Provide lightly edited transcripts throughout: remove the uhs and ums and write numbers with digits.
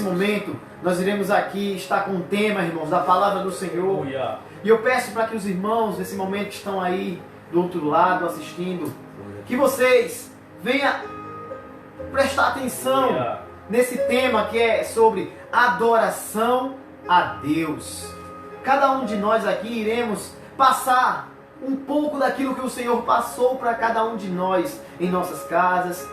momento, nós iremos aqui estar com um tema, irmãos, da palavra do Senhor. E eu peço para que os irmãos, nesse momento, que estão aí do outro lado assistindo, que vocês venham prestar atenção nesse tema que é sobre adoração a Deus. Cada um de nós aqui iremos passar um pouco daquilo que o Senhor passou para cada um de nós em nossas casas,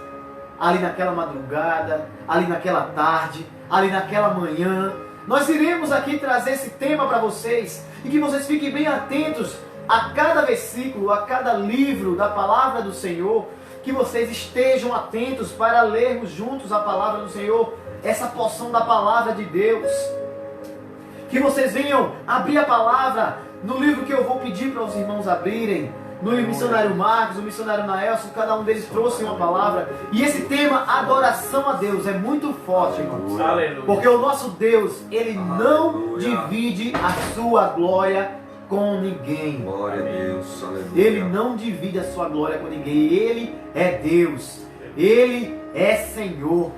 ali naquela madrugada, ali naquela tarde, ali naquela manhã. Nós iremos aqui trazer esse tema para vocês e que vocês fiquem bem atentos a cada versículo, a cada livro da palavra do Senhor, que vocês estejam atentos para lermos juntos a palavra do Senhor, essa porção da palavra de Deus. Que vocês venham abrir a palavra no livro que eu vou pedir para os irmãos abrirem, no missionário Marcos, o missionário Naelson, cada um deles trouxe uma palavra. E esse tema, adoração a Deus, é muito forte, irmãos. Aleluia. Porque o nosso Deus, Ele não divide a sua glória com ninguém. Glória a Deus. Aleluia. Ele não divide a sua glória com ninguém. Ele é Deus. Ele é Senhor.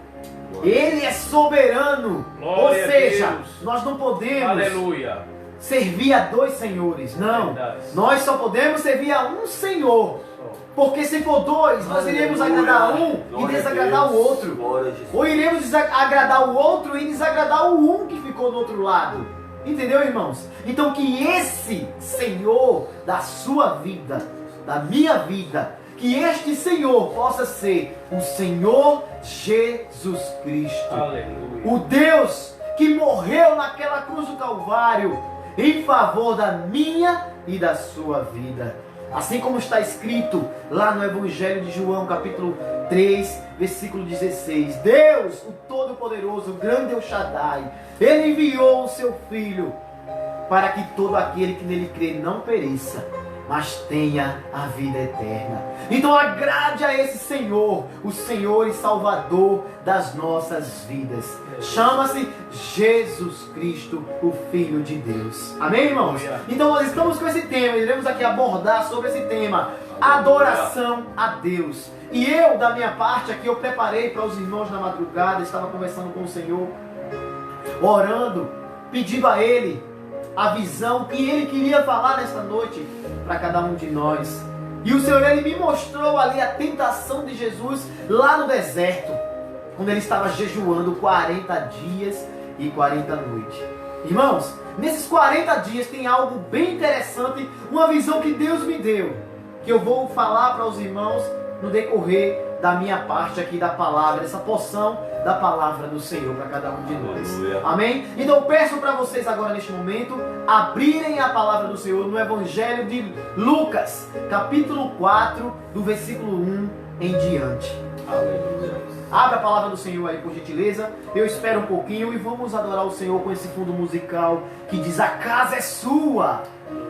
Ele é soberano. Glória. Ou seja, nós não podemos... Aleluia. Servir a dois senhores, não. Nós só podemos servir a um Senhor. Porque se for dois, nós iremos agradar um e desagradar o outro. Ou iremos agradar o outro e desagradar o um que ficou do outro lado. Entendeu, irmãos? Então que esse Senhor da sua vida, da minha vida, que este Senhor possa ser o Senhor Jesus Cristo. Aleluia. O Deus que morreu naquela cruz do Calvário em favor da minha e da sua vida. Assim como está escrito lá no Evangelho de João, capítulo 3, versículo 16. Deus, o Todo-Poderoso, o grande El Shaddai, Ele enviou o seu Filho para que todo aquele que nele crê não pereça, mas tenha a vida eterna. Então agrade a esse Senhor, o Senhor e Salvador das nossas vidas. Chama-se Jesus Cristo, o Filho de Deus. Amém, irmãos? Então nós estamos com esse tema, iremos aqui abordar sobre esse tema, adoração a Deus. E eu, da minha parte aqui, eu preparei para os irmãos na madrugada, estava conversando com o Senhor, orando, pedindo a Ele a visão que Ele queria falar nesta noite para cada um de nós. E o Senhor, Ele me mostrou ali a tentação de Jesus lá no deserto, quando Ele estava jejuando 40 dias e 40 noites. Irmãos, nesses 40 dias tem algo bem interessante, uma visão que Deus me deu, que eu vou falar para os irmãos no decorrer da minha parte aqui da palavra, essa porção da palavra do Senhor para cada um de nós. Amém? Então eu peço para vocês agora neste momento abrirem a palavra do Senhor no Evangelho de Lucas, capítulo 4, do versículo 1 em diante. Aleluia. Abra a palavra do Senhor aí, por gentileza. Eu espero um pouquinho e vamos adorar o Senhor com esse fundo musical que diz: a casa é sua.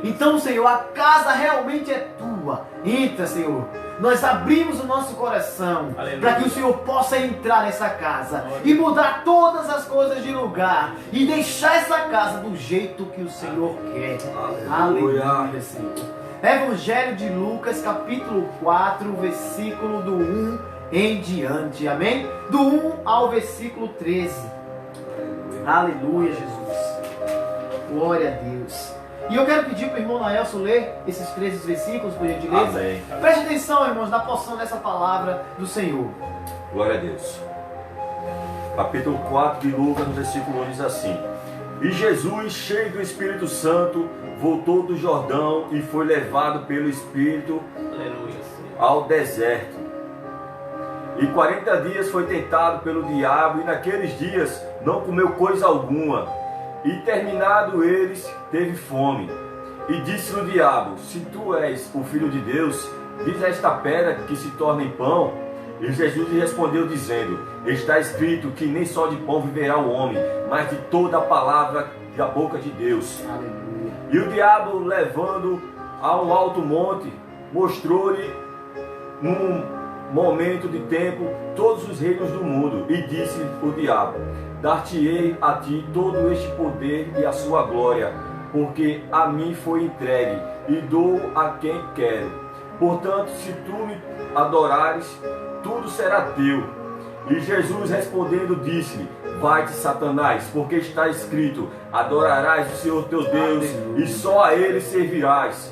Então, Senhor, a casa realmente é tua. Entra, Senhor. Nós abrimos o nosso coração para que o Senhor possa entrar nessa casa e mudar todas as coisas de lugar e deixar essa casa do jeito que o Senhor quer. Aleluia, Senhor. Evangelho de Lucas, capítulo 4, versículo do 1 em diante. Amém? Do 1 ao versículo 13. Aleluia, Jesus. Glória a Deus. E eu quero pedir para o irmão Naelson ler esses 13 versículos, por gentileza. Amém. Preste atenção, irmãos, na porção dessa palavra do Senhor. Glória a Deus. Capítulo 4 de Lucas, no versículo 1 diz assim: E Jesus, cheio do Espírito Santo, voltou do Jordão e foi levado pelo Espírito ao deserto. E 40 dias foi tentado pelo diabo, e naqueles dias não comeu coisa alguma. E terminado eles, teve fome. E disse o diabo: Se tu és o Filho de Deus, diz a esta pedra que se torne pão. E Jesus lhe respondeu dizendo: Está escrito que nem só de pão viverá o homem, mas de toda a palavra da boca de Deus. Aleluia. E o diabo, levando a um alto monte, mostrou-lhe num momento de tempo todos os reinos do mundo. E disse o diabo: Dar-te-ei a ti todo este poder e a sua glória, porque a mim foi entregue, e dou a quem quero. Portanto, se tu me adorares, tudo será teu. E Jesus respondendo disse-lhe: vai-te, Satanás, porque está escrito: adorarás o Senhor teu Deus e só a Ele servirás.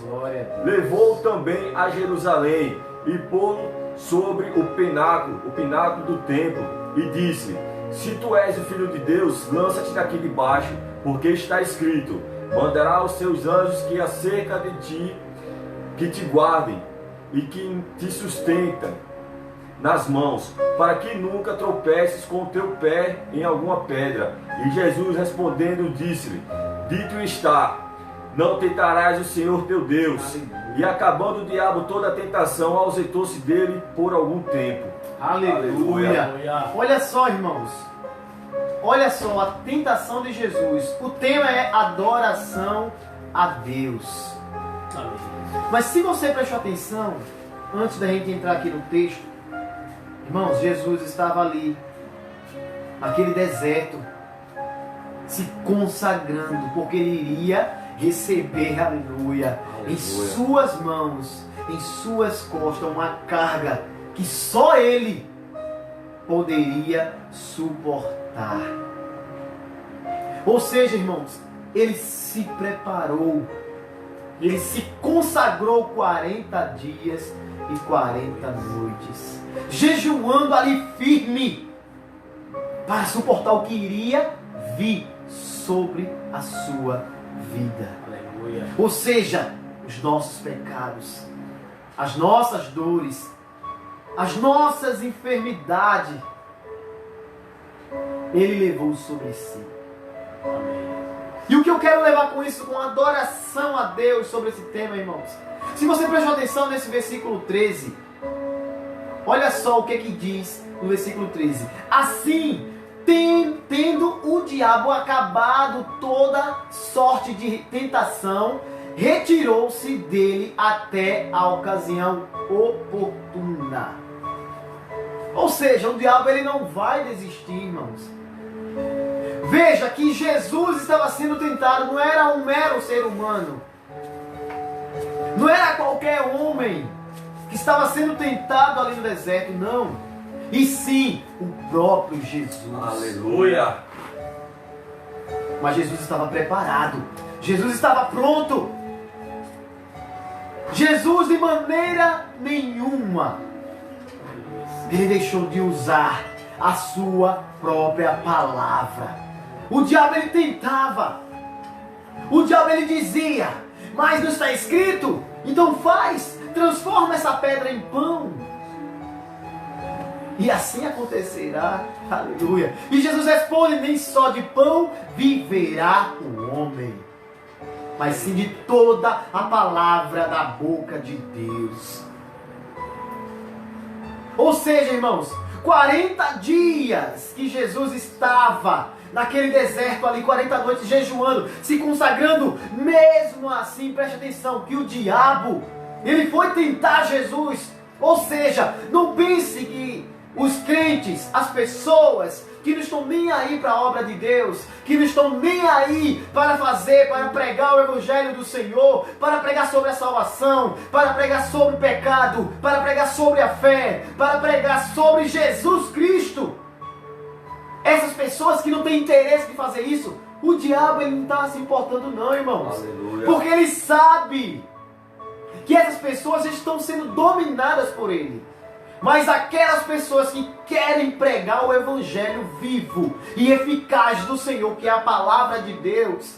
Levou também a Jerusalém e pô-lo sobre o pináculo do templo, e disse: se tu és o Filho de Deus, lança-te daqui de baixo, porque está escrito: mandará os seus anjos que acerca de ti, que te guardem e que te sustentam nas mãos, para que nunca tropeces com o teu pé em alguma pedra. E Jesus respondendo disse-lhe: dito está, não tentarás o Senhor teu Deus. E acabando o diabo toda a tentação, ausentou-se dele por algum tempo. Aleluia. Olha só, irmãos. Olha só a tentação de Jesus. O tema é adoração a Deus. Mas se você prestou atenção, antes da gente entrar aqui no texto, irmãos, Jesus estava ali, naquele deserto, se consagrando, porque ele iria receber, aleluia, em suas mãos, em suas costas, uma carga que só ele poderia suportar. Ou seja, irmãos, ele se preparou, ele se consagrou 40 dias e 40 noites, jejuando ali firme, para suportar o que iria vir sobre a sua vida. Aleluia. Ou seja, os nossos pecados, as nossas dores, as nossas enfermidades, ele levou sobre si. Amém. E o que eu quero levar com isso, com adoração a Deus sobre esse tema, irmãos? Se você prestou atenção nesse versículo 13, olha só o que diz no versículo 13. Assim, tendo o diabo acabado toda sorte de tentação, retirou-se dele até a ocasião oportuna. Ou seja, o diabo ele não vai desistir, irmãos. Veja que Jesus estava sendo tentado, não era um mero ser humano, não era qualquer homem que estava sendo tentado ali no deserto, não. E sim, o próprio Jesus. Aleluia! Mas Jesus estava preparado. Jesus estava pronto. Jesus, de maneira nenhuma, ele deixou de usar a sua própria palavra. O diabo ele tentava. O diabo ele dizia: mas não está escrito? Então transforma essa pedra em pão. E assim acontecerá. Aleluia. E Jesus responde: nem só de pão viverá o homem, mas sim de toda a palavra da boca de Deus. Ou seja, irmãos, 40 dias que Jesus estava naquele deserto ali, 40 noites jejuando, se consagrando, mesmo assim, preste atenção, que o diabo, ele foi tentar Jesus. Ou seja, não pense que os crentes, as pessoas que não estão nem aí para a obra de Deus, que não estão nem aí para pregar o Evangelho do Senhor, para pregar sobre a salvação, para pregar sobre o pecado, para pregar sobre a fé, para pregar sobre Jesus Cristo. Essas pessoas que não têm interesse de fazer isso, o diabo ele não está se importando não, irmãos. Aleluia. Porque ele sabe que essas pessoas estão sendo dominadas por ele. Mas aquelas pessoas que querem pregar o Evangelho vivo e eficaz do Senhor, que é a palavra de Deus,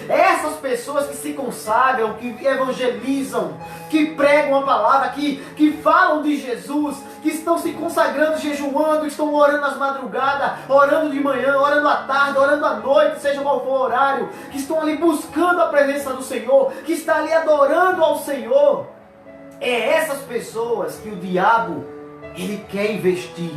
essas pessoas que se consagram, que evangelizam, que pregam a palavra, que falam de Jesus, que estão se consagrando, jejuando, estão orando às madrugadas, orando de manhã, orando à tarde, orando à noite, seja qual for o horário, que estão ali buscando a presença do Senhor, que está ali adorando ao Senhor. É essas pessoas que o diabo ele quer investir.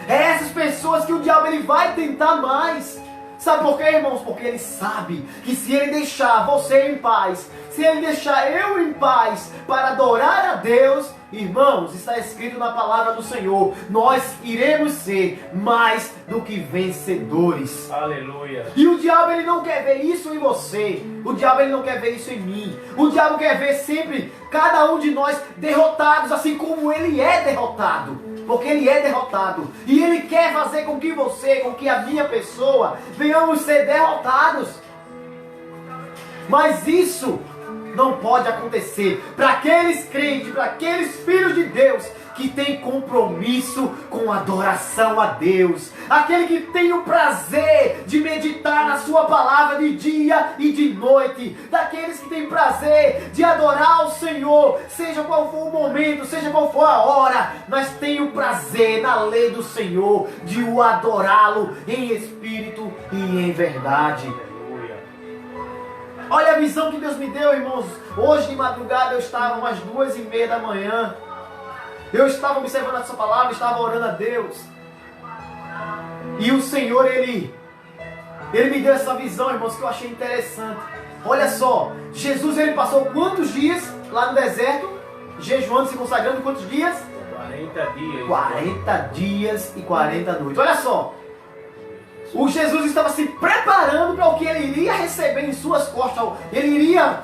É essas pessoas que o diabo ele vai tentar mais. Sabe por quê, irmãos? Porque ele sabe que se ele deixar você em paz, se ele deixar eu em paz para adorar a Deus, irmãos, está escrito na palavra do Senhor, nós iremos ser mais do que vencedores. Aleluia. E o diabo ele não quer ver isso em você. O diabo ele não quer ver isso em mim. O diabo quer ver sempre cada um de nós derrotados, assim como ele é derrotado. porque ele é derrotado. E ele quer fazer com que você, com que a minha pessoa, venhamos ser derrotados. Mas isso não pode acontecer para aqueles crentes, para aqueles filhos de Deus que tem compromisso com adoração a Deus, aquele que tem o prazer de meditar na sua palavra de dia e de noite, daqueles que tem prazer de adorar o Senhor, seja qual for o momento, seja qual for a hora, mas tem o prazer na lei do Senhor de o adorá-lo em espírito e em verdade. Olha a visão que Deus me deu, irmãos. Hoje de madrugada eu estava umas 2:30 da manhã. Eu estava observando essa palavra, estava orando a Deus. E o Senhor, Ele me deu essa visão, irmãos, que eu achei interessante. Olha só, Jesus, Ele passou quantos dias lá no deserto? Jejuando, se consagrando, quantos dias? 40 dias. 40 dias e 40 noites. Olha só. O Jesus estava se preparando para o que ele iria receber em suas costas. Ele iria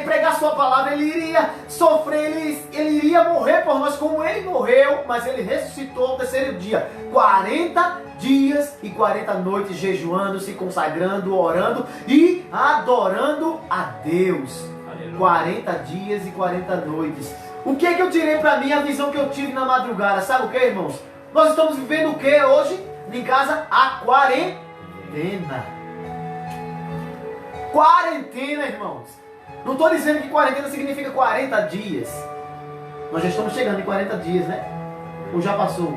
pregar sua palavra, ele iria sofrer, ele iria morrer por nós como ele morreu, mas ele ressuscitou no terceiro dia. 40 dias e 40 noites jejuando, se consagrando, orando e adorando a Deus. Aleluia. 40 dias e 40 noites. O que é que eu tirei para mim, a visão que eu tive na madrugada? Sabe o que, irmãos? Nós estamos vivendo o que hoje? Em casa, a quarentena. Quarentena, irmãos. Não estou dizendo que quarentena significa 40 dias. Nós já estamos chegando em 40 dias, né? Ou já passou?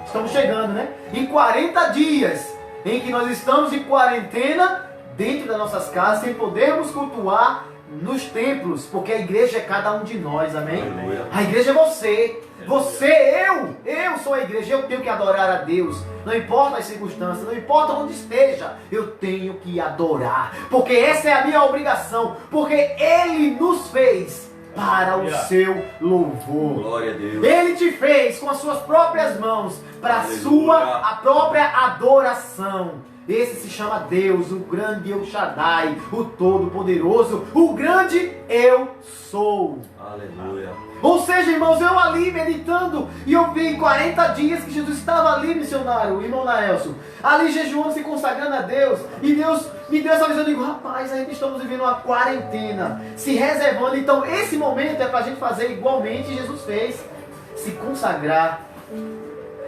Estamos chegando, né? Em 40 dias em que nós estamos em quarentena dentro das nossas casas, sem podermos cultuar nos templos, porque a igreja é cada um de nós, amém? Aleluia. A igreja é você. Você, eu sou a igreja, eu tenho que adorar a Deus. Não importa as circunstâncias, não importa onde esteja, eu tenho que adorar. Porque essa é a minha obrigação. Porque Ele nos fez para o seu louvor. Glória a Deus. Ele te fez com as suas próprias mãos para a própria adoração. Esse se chama Deus, o grande El Shaddai, o Todo-Poderoso, o grande Eu Sou. Aleluia. Ou seja, irmãos, eu ali meditando, e eu vi 40 dias que Jesus estava ali, missionário, o irmão Naelson, ali jejuando, se consagrando a Deus, e Deus me deu essa visão, eu digo, rapaz, ainda estamos vivendo uma quarentena, se reservando, então esse momento é para a gente fazer igualmente Jesus fez, se consagrar,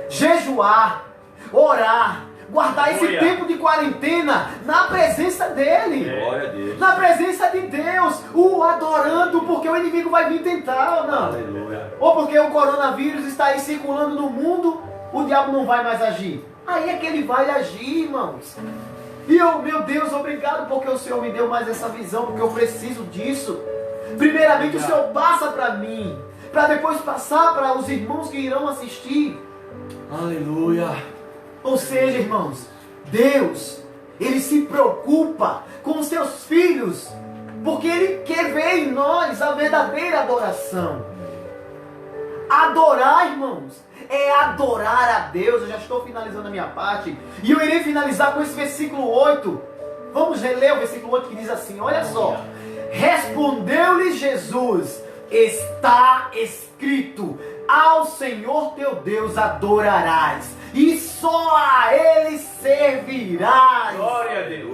jejuar, orar, guardar esse tempo de quarentena na presença dele. Glória a Deus. Na presença de Deus, o adorando, porque o inimigo vai vir tentar, ou não? Aleluia. Ou porque o coronavírus está aí circulando no mundo, o diabo não vai mais agir. Aí é que ele vai agir, irmãos. E eu, meu Deus, obrigado porque o Senhor me deu mais essa visão, porque eu preciso disso. Primeiramente o Senhor passa para mim, para depois passar para os irmãos que irão assistir. Aleluia. Ou seja, irmãos, Deus, Ele se preocupa com os seus filhos, porque Ele quer ver em nós a verdadeira adoração. Adorar, irmãos, é adorar a Deus. Eu já estou finalizando a minha parte, e eu irei finalizar com esse versículo 8. Vamos reler o versículo 8 que diz assim, olha só. Respondeu-lhe Jesus, está escrito, ao Senhor teu Deus adorarás, e só a Ele servirás. Glória a Deus.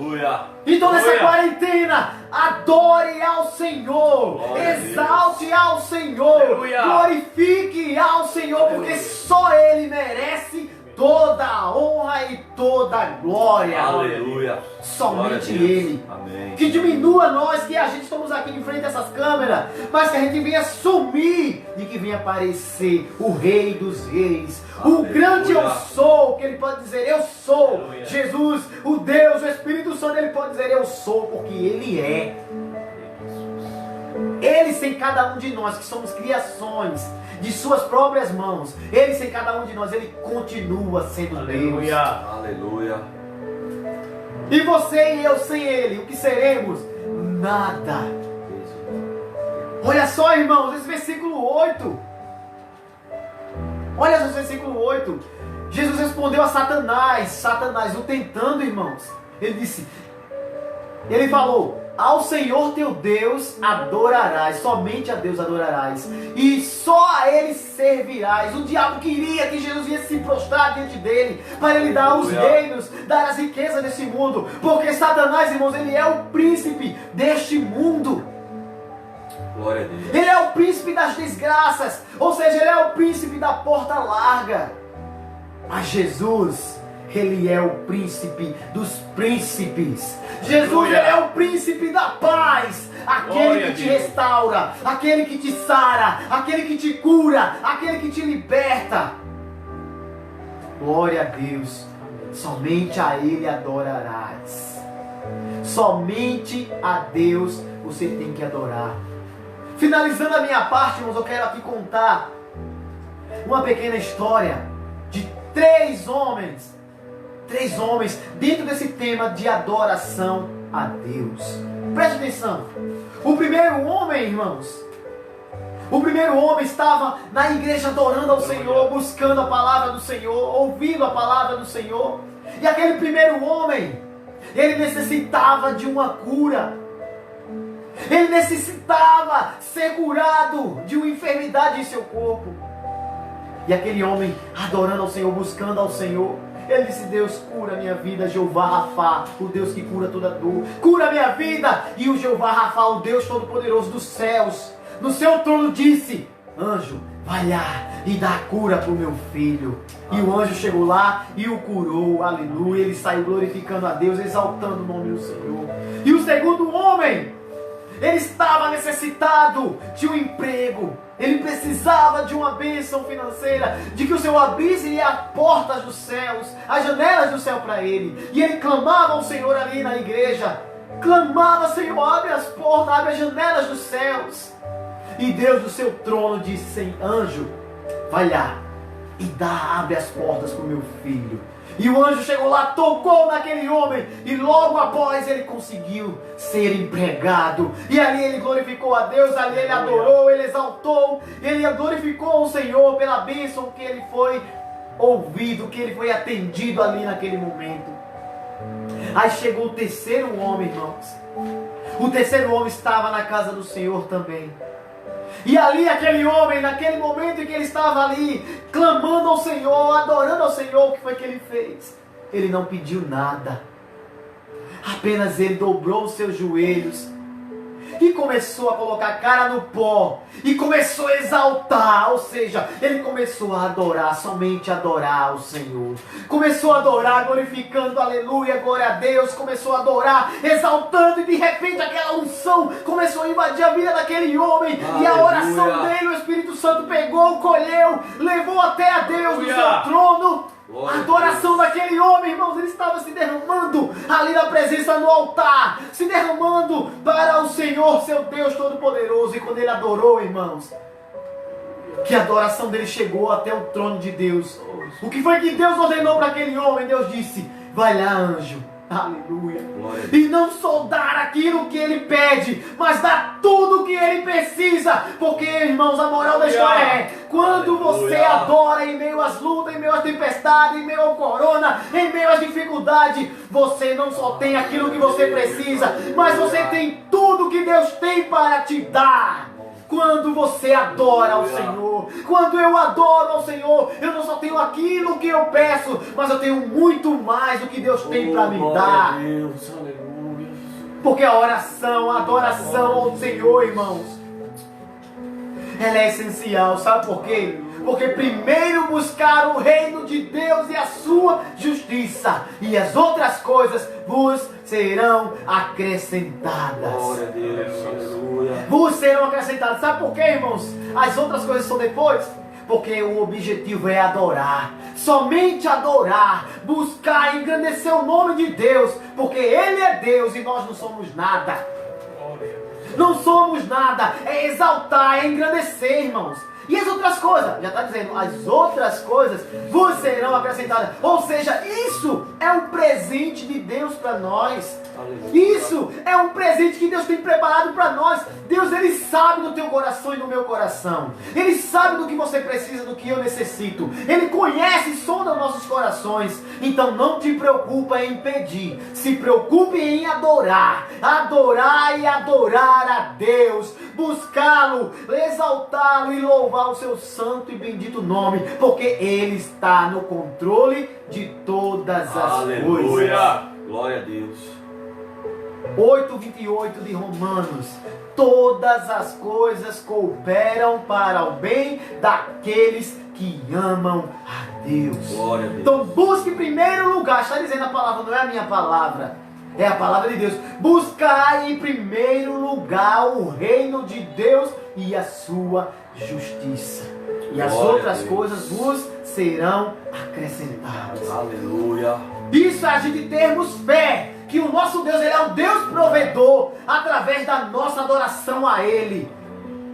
Então nessa quarentena, adore ao Senhor, exalte ao Senhor, glorifique ao Senhor, porque só Ele merece toda a honra e toda a glória. Aleluia. Somente Ele. Amém. Que diminua nós, que a gente estamos aqui em frente a essas câmeras, mas que a gente venha sumir e que venha aparecer o Rei dos Reis, o grande Eu Sou, que Ele pode dizer Eu Sou. Aleluia. Jesus, o Deus, o Espírito Santo, Ele pode dizer Eu Sou, porque Ele é. Ele sem cada um de nós, que somos criações de suas próprias mãos, Ele sem cada um de nós, Ele continua sendo Deus. Aleluia. E você e eu sem Ele, o que seremos? Nada. Olha só, irmãos, esse versículo 8. Olha esse versículo 8. Jesus respondeu a Satanás, o tentando, irmãos. Ele falou, ao Senhor teu Deus adorarás, somente a Deus adorarás, e só a Ele servirás. O diabo queria que Jesus ia se prostrar diante dele, para ele dar os reinos, dar as riquezas desse mundo, porque Satanás, irmãos, ele é o príncipe deste mundo. Glória a Deus. Ele é o príncipe das desgraças, ou seja, ele é o príncipe da porta larga. Mas Jesus, ele é o príncipe dos príncipes. Jesus, ele é o príncipe da paz. Aquele que te restaura, aquele que te sara, aquele que te cura, aquele que te liberta. Glória a Deus. Somente a Ele adorarás. Somente a Deus você tem que adorar. Finalizando a minha parte, irmãos, eu quero aqui contar uma pequena história de três homens dentro desse tema de adoração a Deus. Preste atenção. O primeiro homem, irmãos, estava na igreja adorando ao Senhor, buscando a palavra do Senhor, ouvindo a palavra do Senhor. E aquele primeiro homem, ele necessitava de uma cura. Ele necessitava ser curado de uma enfermidade em seu corpo. E aquele homem adorando ao Senhor, buscando ao Senhor, ele disse: Deus, cura minha vida, Jeová Rafá, o Deus que cura toda dor, cura minha vida. E o Jeová Rafá, o Deus Todo-Poderoso dos céus, no seu trono disse: anjo, vai lá e dá cura para o meu filho. E o anjo chegou lá e o curou, aleluia. Ele saiu glorificando a Deus, exaltando o nome do Senhor. E o segundo homem, ele estava necessitado de um emprego. Ele precisava de uma bênção financeira, de que o Senhor abrisse as portas dos céus, as janelas do céu para ele. E ele clamava ao Senhor ali na igreja. Clamava: Senhor, abre as portas, abre as janelas dos céus. E Deus do seu trono disse: anjo, vai lá e abre as portas para o meu filho. E o anjo chegou lá, tocou naquele homem, e logo após ele conseguiu ser empregado. E ali ele glorificou a Deus, ali ele adorou, ele exaltou, ele glorificou o Senhor pela bênção que ele foi ouvido, que ele foi atendido ali naquele momento. Aí chegou o terceiro homem, irmãos. O terceiro homem estava na casa do Senhor também. E ali aquele homem, naquele momento em que ele estava ali, clamando ao Senhor, adorando ao Senhor, o que foi que ele fez? Ele não pediu nada. Apenas ele dobrou os seus joelhos e começou a colocar a cara no pó e começou a exaltar, ou seja, ele começou a adorar, somente adorar o Senhor. Começou a adorar, glorificando, aleluia, glória a Deus. Começou a adorar, exaltando, e de repente aquela unção começou a invadir a vida daquele homem. Aleluia. E a oração dele, o Espírito Santo pegou, colheu, levou até a Deus no seu trono. A adoração daquele homem, irmãos, ele estava se derramando ali na presença no altar, se derramando para o Senhor, seu Deus Todo-Poderoso. E quando ele adorou, irmãos, que a adoração dele chegou até o trono de Deus. O que foi que Deus ordenou para aquele homem? Deus disse: vai lá, anjo, aleluia, e não só dar aquilo que ele pede, mas dar tudo o que ele precisa. Porque, irmãos, a moral da história é: quando você adora em meio às lutas, em meio às tempestades, em meio ao corona, em meio às dificuldades, você não só tem aquilo que você precisa, mas você tem tudo que Deus tem para te dar. Quando você adora ao Senhor, quando eu adoro ao Senhor, eu não só tenho aquilo que eu peço, mas eu tenho muito mais do que Deus tem para me dar. Porque a oração, a adoração ao Senhor, irmãos, ela é essencial. Sabe por quê? Porque primeiro buscar o reino de Deus e a sua justiça, e as outras coisas vos serão acrescentadas. Glória a Deus, aleluia. Vos serão acrescentadas. Sabe por quê, irmãos? As outras coisas são depois. Porque o objetivo é adorar. Somente adorar. Buscar engrandecer o nome de Deus. Porque Ele é Deus e nós não somos nada. Não somos nada. É exaltar, é engrandecer, irmãos. E as outras coisas, já está dizendo, as outras coisas vos serão acrescentadas. Ou seja, isso é um presente de Deus Deus para nós. Aleluia. Isso é um presente que Deus tem preparado para nós. Deus, Ele sabe do teu coração e do meu coração. Ele sabe do que você precisa, do que eu necessito. Ele conhece e sonda nossos corações. Então não te preocupa em pedir. Se preocupe em adorar. Adorar e adorar a Deus. Buscá-lo, exaltá-lo e louvar o seu santo e bendito nome. Porque Ele está no controle de todas as Aleluia. coisas. Glória a Deus. 8:28 de Romanos. Todas as coisas cooperam para o bem daqueles que amam a Deus. Glória a Deus. Então busque em primeiro lugar, está dizendo a palavra, não é a minha palavra, é a palavra de Deus. Buscai em primeiro lugar o reino de Deus e a sua justiça. E as Glória outras a Deus. coisas vos serão acrescentadas. Aleluia. Isso é a gente termos fé que o nosso Deus, Ele é um Deus provedor através da nossa adoração a Ele.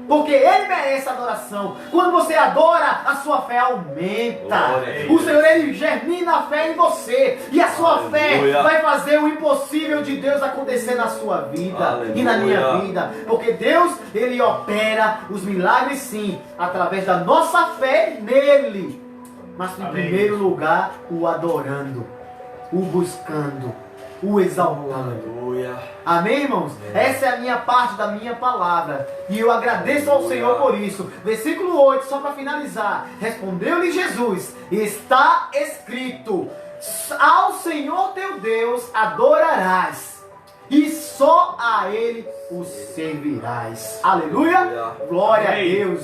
Porque Ele merece adoração. Quando você adora, a sua fé aumenta. Glória a O Deus. Senhor, Ele germina a fé em você. E a sua fé Aleluia. vai fazer o impossível de Deus acontecer na sua vida Aleluia. e na minha vida. Porque Deus, Ele opera os milagres sim, através da nossa fé nele. Mas em Amém. primeiro lugar, o adorando, o buscando, o exaltando. Aleluia. Amém, irmãos? Essa é a minha parte da minha palavra. E eu agradeço ao Senhor por isso. Versículo 8, só para finalizar. Respondeu-lhe Jesus: está escrito: ao Senhor teu Deus adorarás, e só a Ele o servirás. Aleluia! Aleluia. Glória Amém. a Deus.